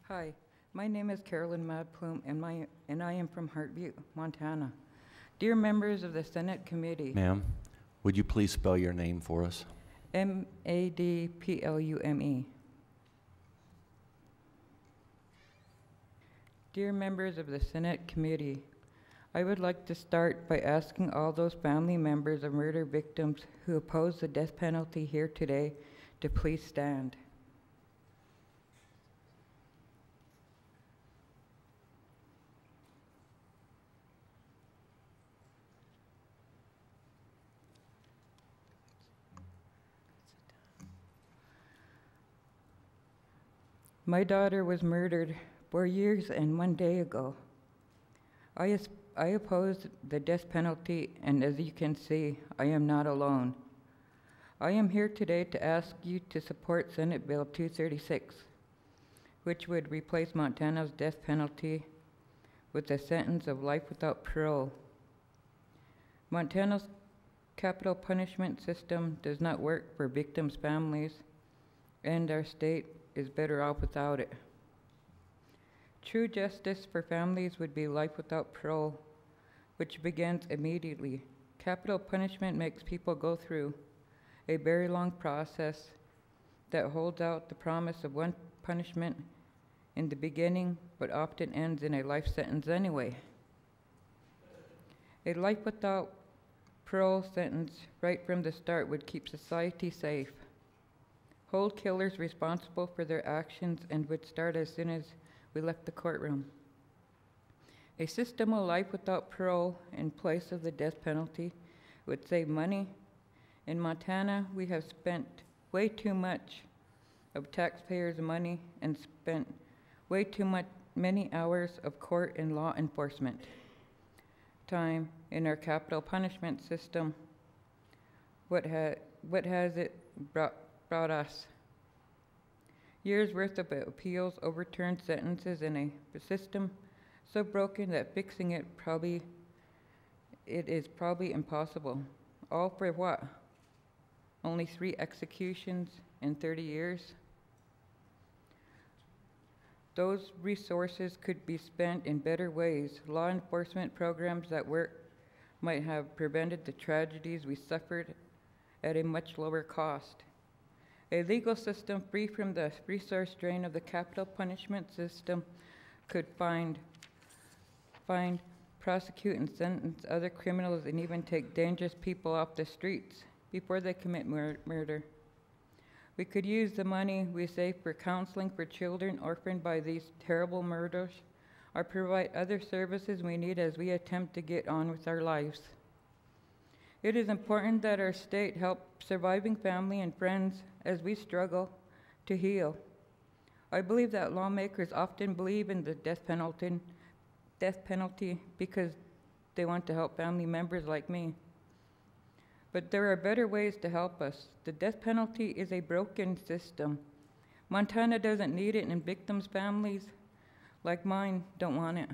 Hi, my name is Carolyn Madplume, and I am from Butte, Montana. Dear members of the Senate Committee, Ma'am, would you please spell your name for us? Madplume. Dear members of the Senate Committee, I would like to start by asking all those family members of murder victims who oppose the death penalty here today to please stand. My daughter was murdered 4 years and 1 day ago. I oppose the death penalty, and as you can see, I am not alone. I am here today to ask you to support Senate Bill 236, which would replace Montana's death penalty with a sentence of life without parole. Montana's capital punishment system does not work for victims' families, and our state is better off without it. True justice for families would be life without parole, which begins immediately. Capital punishment makes people go through a very long process that holds out the promise of one punishment in the beginning, but often ends in a life sentence anyway. A life without parole sentence right from the start would keep society safe, hold killers responsible for their actions, and would start as soon as we left the courtroom. A system of life without parole in place of the death penalty would save money. In Montana, we have spent way too much of taxpayers' money and spent way too many hours of court and law enforcement time in our capital punishment system. What has it brought us? Years worth of appeals, overturned sentences, in a system so broken that fixing it is probably impossible. All for what? Only 3 executions in 30 years? Those resources could be spent in better ways. Law enforcement programs that work might have prevented the tragedies we suffered at a much lower cost. A legal system free from the resource drain of the capital punishment system could find, prosecute, and sentence other criminals, and even take dangerous people off the streets before they commit murder. We could use the money we save for counseling for children orphaned by these terrible murders, or provide other services we need as we attempt to get on with our lives. It is important that our state help surviving family and friends as we struggle to heal. I believe that lawmakers often believe in the death penalty because they want to help family members like me. But there are better ways to help us. The death penalty is a broken system. Montana doesn't need it, and victims' families like mine don't want it.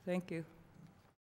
Thank you.